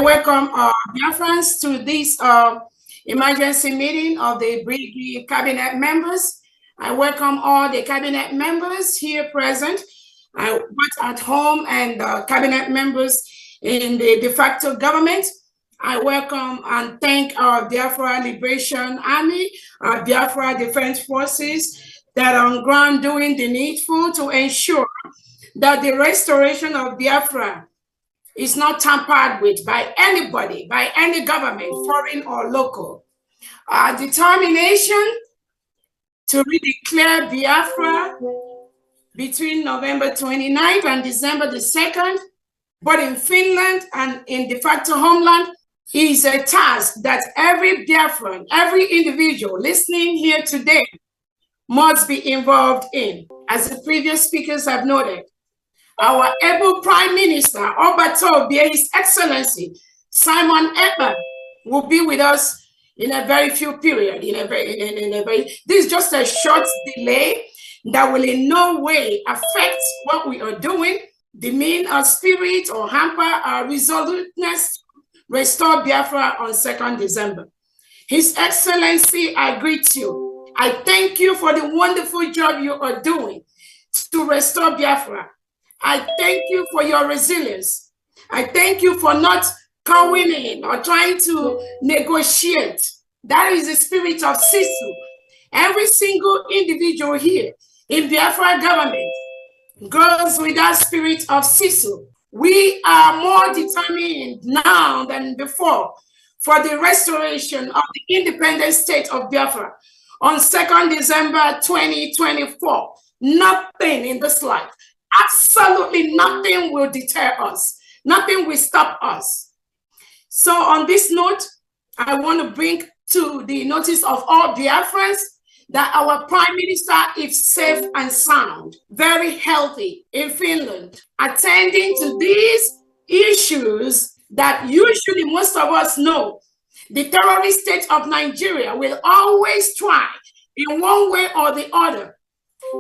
welcome Biafrans to this emergency meeting of the Brigade cabinet members. I welcome all the cabinet members here present, both at home and cabinet members in the de facto government. I welcome and thank our Biafra Liberation Army, our Biafra Defense Forces that are on ground doing the needful to ensure that the restoration of Biafra is not tampered with by anybody, by any government, foreign or local. Our determination to redeclare Biafra between November 29th and December the 2nd, but in Finland and in de facto homeland, is a task that every Biafran, every individual listening here today must be involved in. As the previous speakers have noted, our able Prime Minister, Obatobie, His Excellency Simon Ekpa, will be with us in a very few period. This is just a short delay that will in no way affect what we are doing, demean our spirit, or hamper our resoluteness to restore Biafra on 2nd December. His Excellency, I greet you. I thank you for the wonderful job you are doing to restore Biafra. I thank you for your resilience. I thank you for not going in or trying to negotiate. That is the spirit of Sisu. Every single individual here in Biafra government goes with that spirit of Sisu. We are more determined now than before for the restoration of the independent state of Biafra on 2nd December 2024. Nothing in this life, absolutely nothing will deter us. Nothing will stop us. So on this note, I want to bring to the notice of all Biafrans that our Prime Minister is safe and sound, very healthy in Finland, attending to these issues that usually most of us know. The terrorist state of Nigeria will always try in one way or the other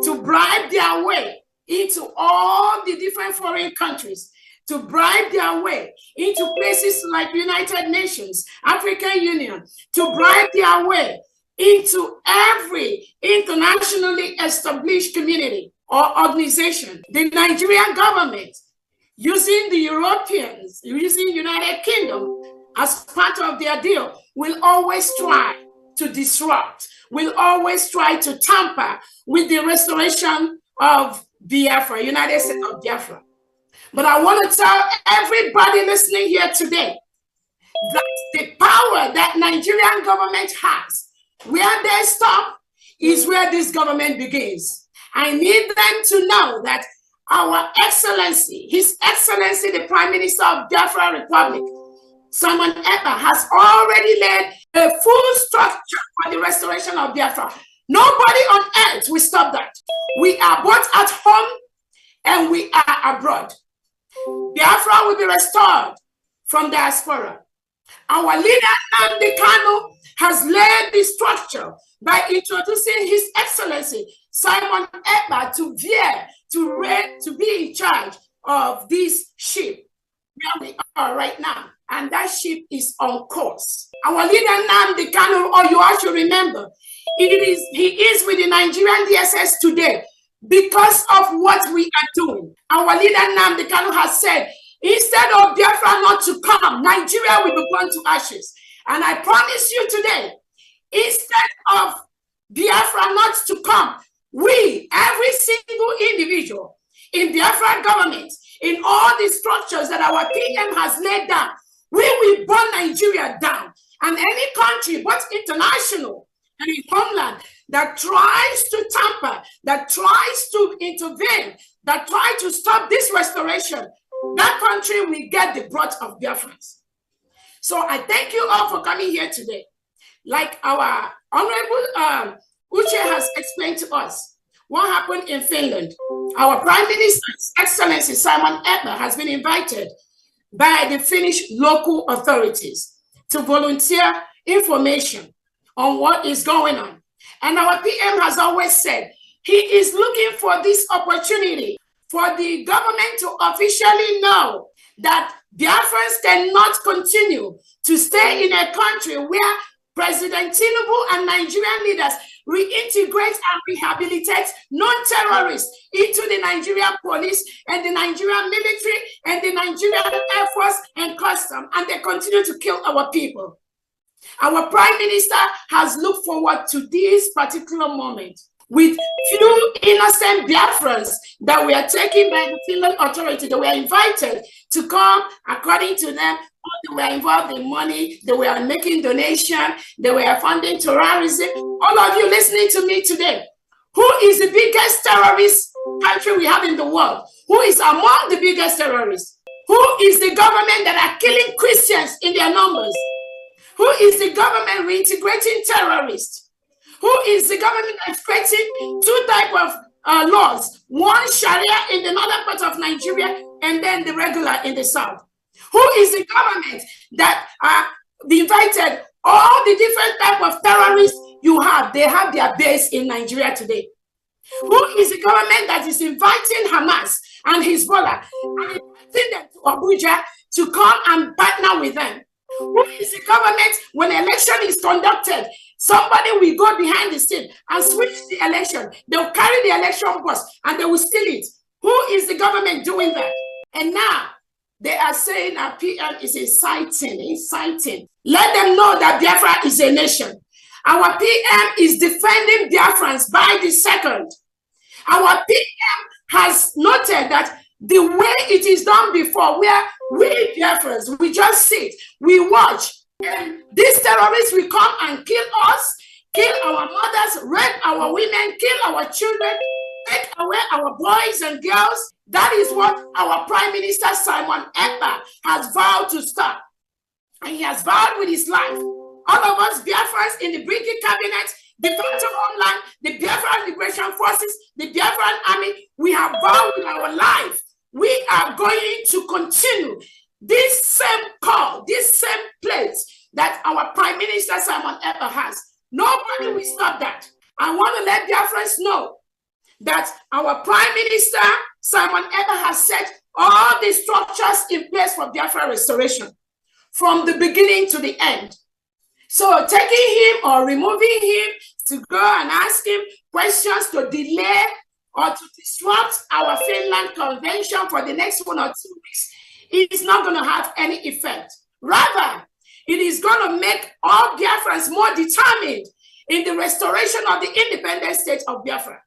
to bribe their way into all the different foreign countries, to bribe their way into places like United Nations, African Union, to bribe their way into every internationally established community or organization. The Nigerian government, using the Europeans, using United Kingdom as part of their deal, will always try to disrupt, will always try to tamper with the restoration of Biafra, United States of Biafra. But I want to tell everybody listening here today that the power that Nigerian government has, where they stop is where this government begins. I need them to know that our Excellency, His Excellency, the Prime Minister of Biafra Republic, Simon Ekpa, has already led a full structure for the restoration of Biafra. Nobody on earth will stop that. We are both at home and we are abroad. Biafra will be restored from diaspora. Our leader, Nnamdi Kanu, has laid the structure by introducing His Excellency Simon Ekpa to be in charge of this ship where we are right now. And that ship is on course. Our leader, Nnamdi Kanu, or you all should remember, he is with the Nigerian DSS today because of what we are doing. Our leader, Nnamdi Kanu, has said, instead of Biafra not to come, Nigeria will be burned to ashes. And I promise you today, instead of Biafra not to come, we, every single individual in Biafra government, in all the structures that our PM has laid down, we will burn Nigeria down. And any country, both international and in homeland, that tries to tamper, that tries to intervene, that tries to stop this restoration, that country will get the brunt of Biafrans. So I thank you all for coming here today. Like our Honorable Uche has explained to us what happened in Finland. Our Prime Minister, His Excellency Simon Ekpa, has been invited by the Finnish local authorities to volunteer information on what is going on. And our PM has always said he is looking for this opportunity for the government to officially know that Biafrans cannot continue to stay in a country where President Tinubu and Nigerian leaders reintegrate and rehabilitate non-terrorists into the Nigerian police and the Nigerian military and the Nigerian Air Force and custom, and they continue to kill our people. Our Prime Minister has looked forward to this particular moment with few innocent Biafrans that were taken by the Finland authority. They were invited to come, according to them. They were involved in money, they were making donations, they were funding terrorism. All of you listening to me today, who is the biggest terrorist country we have in the world? Who is among the biggest terrorists? Who is the government that are killing Christians in their numbers? Who is the government reintegrating terrorists? Who is the government that's creating two types of laws? One Sharia in the northern part of Nigeria and then the regular in the south. Who is the government that invited all the different type of terrorists you have? They have their base in Nigeria today. Who is the government that is inviting Hamas and Hezbollah and inviting them to Abuja to come and partner with them? Who is the government when election is conducted? Somebody will go behind the scene and switch the election. They'll carry the election bus and they will steal it. Who is the government doing that? And now they are saying our PM is inciting. Let them know that Biafra is a nation. Our PM is defending Biafrans by the second. Our PM has noted that the way it is done before, where we Biafrans, we just sit, we watch, and these terrorists will come and kill us, kill our mothers, rape our women, kill our children, take away our boys and girls. That is what our Prime Minister Simon Ekpa has vowed to stop. And he has vowed with his life. All of us Biafrans in the Brigade Cabinet, the Defense of Homeland, the Biafran Liberation Forces, the Biafran Army, we have vowed with our life. We are going to continue this same call, this same place that our Prime Minister Simon Ekpa has. Nobody will stop that. I want to let Biafrans know that our Prime Minister Simon Ekpa has set all the structures in place for Biafra restoration from the beginning to the end. So taking him or removing him to go and ask him questions to delay or to disrupt our Finland Convention for the next 1 or 2 weeks, it is not going to have any effect. Rather, it is going to make all Biafrans more determined in the restoration of the independent state of Biafra.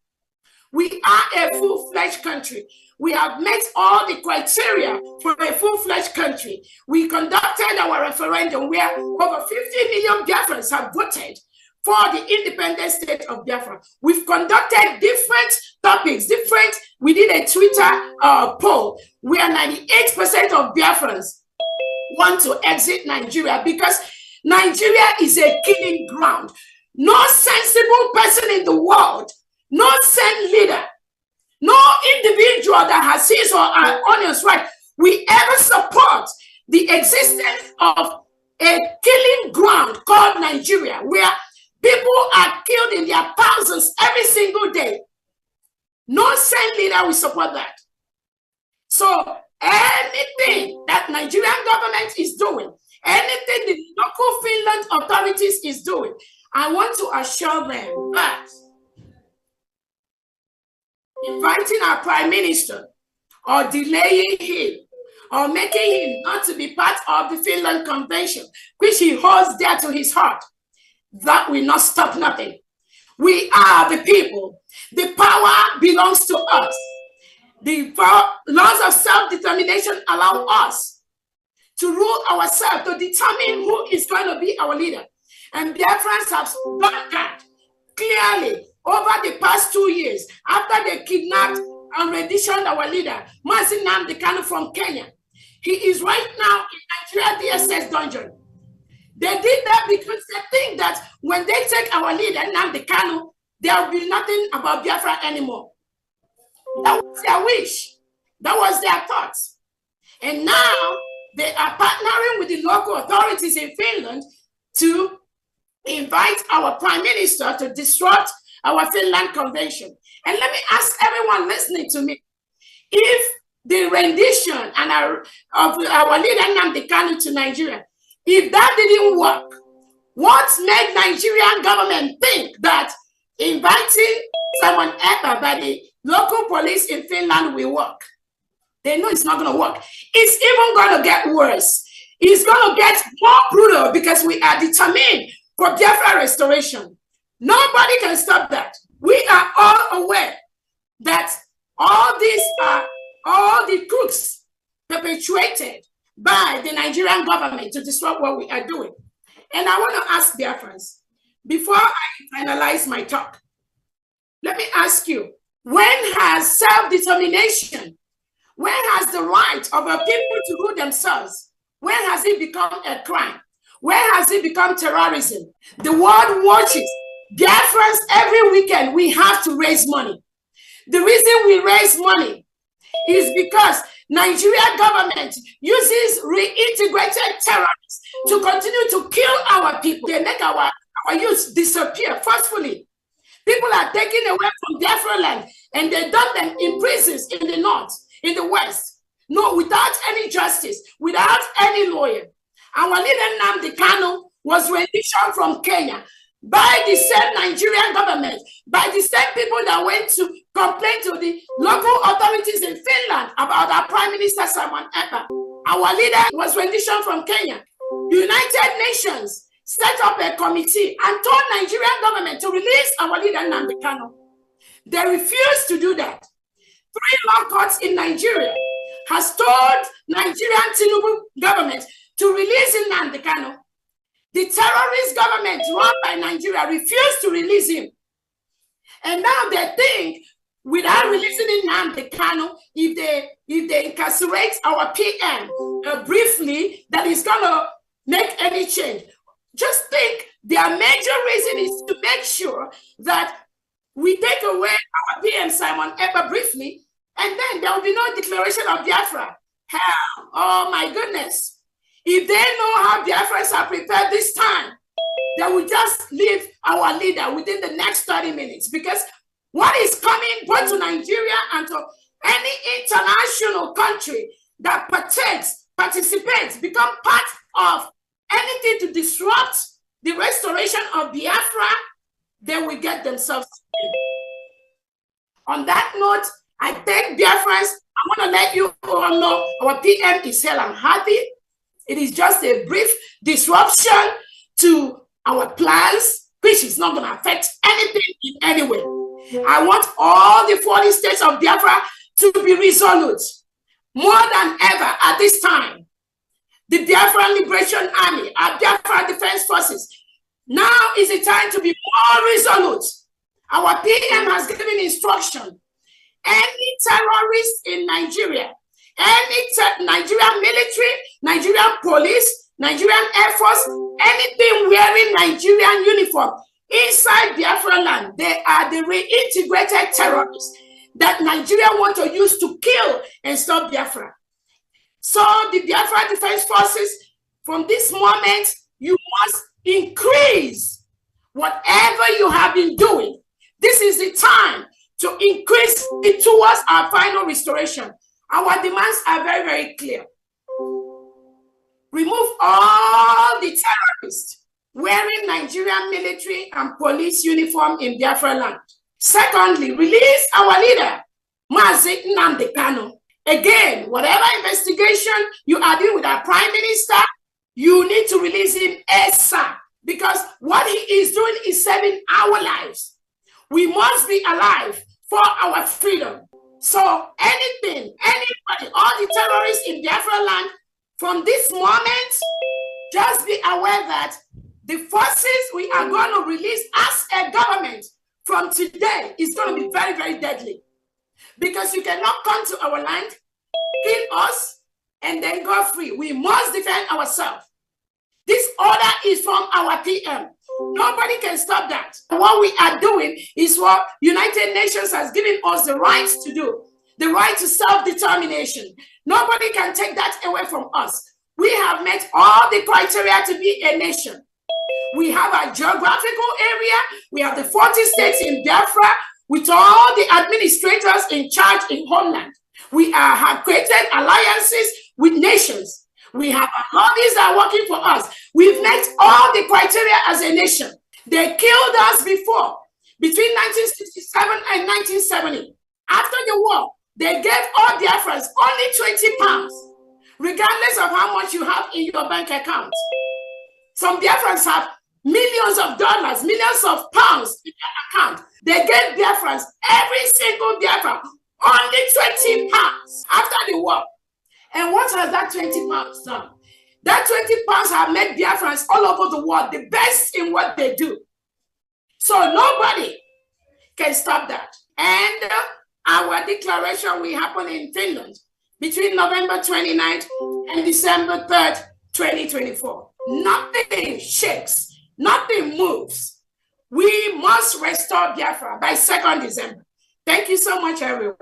We are a full-fledged country. We have met all the criteria for a full-fledged country. We conducted our referendum where over 50 million Biafrans have voted for the independent state of Biafra. We've conducted different topics, we did a Twitter poll where 98% of Biafrans want to exit Nigeria because Nigeria is a killing ground. No sensible person in the world, no sane leader, no individual that has his or her honest right will ever support the existence of a killing ground called Nigeria, where people are killed in their thousands every single day. No sane leader will support that. So anything that Nigerian government is doing, anything the local Finland authorities is doing, I want to assure them that inviting our Prime Minister or delaying him or making him not to be part of the Finland Convention, which he holds dear to his heart, that will not stop nothing. We are the people. The power belongs to us. The laws of self-determination allow us to rule ourselves, to determine who is going to be our leader. And Biafrans have done that clearly over the past 2 years after they kidnapped and renditioned our leader, Mazi Nnamdi Kanu from Kenya. He is right now in Nigeria DSS dungeon. They did that because they think that when they take our leader, Nnamdi Kanu, there will be nothing about Biafra anymore. That was their wish. That was their thoughts. And now they are partnering with the local authorities in Finland to invite our Prime Minister to disrupt our Finland Convention. And let me ask everyone listening to me, if the rendition and of our leader Nnamdi Kanu to Nigeria, if that didn't work, what made Nigerian government think that inviting Simon Ekpa by the local police in Finland will work? They know it's not going to work. It's even going to get worse. It's going to get more brutal because we are determined for Biafra restoration. Nobody can stop that. We are all aware that all these are all the crooks perpetuated by the Nigerian government to disrupt what we are doing. And I want to ask Biafrans, before I finalize my talk, let me ask you, when has self-determination, when has the right of a people to rule themselves, when has it become a crime? When has it become terrorism? The world watches. Biafrans, every weekend, we have to raise money. The reason we raise money is because Nigerian government uses reintegrated terrorists to continue to kill our people. They make our youth disappear forcefully. People are taken away from Biafra land and they dump them in prisons in the north, in the west. No, without any justice, without any lawyer. Our leader Nnamdi Kanu was renditioned from Kenya by the same Nigerian government, by the same people that went to complain to the local authorities in Finland about our Prime Minister Simon Ekpa. Our leader was renditioned from Kenya. The United Nations set up a committee and told Nigerian government to release our leader Nnamdi Kanu. They refused to do that. 3 law courts in Nigeria has told Nigerian Tinubu government to release Nnamdi Kanu. The terrorist government run by Nigeria refused to release him. And now they think without releasing Nnamdi Kanu, if they incarcerate our PM briefly, that is going to make any change. Just think their major reason is to make sure that we take away our PM Simon Ekpa briefly, and then there will be no declaration of Biafra. Hell, oh my goodness. If they know how Biafrans are prepared this time, they will just leave our leader within the next 30 minutes, because what is coming both to Nigeria and to any international country that participates, become part of anything to disrupt the restoration of Biafra, they will get themselves killed. On that note, I thank Biafrans. I want to let you all know our PM is hale and hearty. It is just a brief disruption to our plans, which is not going to affect anything in any way. I want all the 40 states of Biafra to be resolute, more than ever at this time. The Biafran Liberation Army, our Biafra Defense Forces, now is the time to be more resolute. Our PM has given instruction. Any terrorist in Nigeria, any Nigerian military, Nigerian police, Nigerian Air Force, anything wearing Nigerian uniform inside Biafra land, they are the reintegrated terrorists that Nigeria want to use to kill and stop Biafra. So the Biafra Defense Forces, from this moment, you must increase whatever you have been doing. This is the time to increase it towards our final restoration. Our demands are very, very clear. Remove all the terrorists wearing Nigerian military and police uniform in Biafra land. Secondly, release our leader, Mazi Nnamdi Kanu. Again, whatever investigation you are doing with our Prime Minister, you need to release him ASAP, because what he is doing is saving our lives. We must be alive for our freedom. So anything, anybody, all the terrorists in Biafra land, from this moment, just be aware that the forces we are going to release as a government from today is going to be very, very deadly. Because you cannot come to our land, kill us, and then go free. We must defend ourselves. This order is from our PM. Nobody can stop that. What we are doing is what United Nations has given us the right to do, the right to self-determination. Nobody can take that away from us. We have met all the criteria to be a nation. We have a geographical area. We have the 40 states in Biafra with all the administrators in charge in homeland. We have created alliances with nations. We have lobbies that are working for us. We've met all the criteria as a nation. They killed us before, between 1967 and 1970. After the war, they gave all Biafrans only 20 pounds, regardless of how much you have in your bank account. Some Biafrans have millions of dollars, millions of pounds in their account. They gave Biafrans, every single Biafran, only 20 pounds after the war. And what has that 20 pounds done? That 20 pounds have made Biafrans all over the world the best in what they do. So nobody can stop that. And our declaration will happen in Finland between November 29th and December 3rd, 2024. Nothing shakes, nothing moves. We must restore Biafra by 2nd December. Thank you so much, everyone.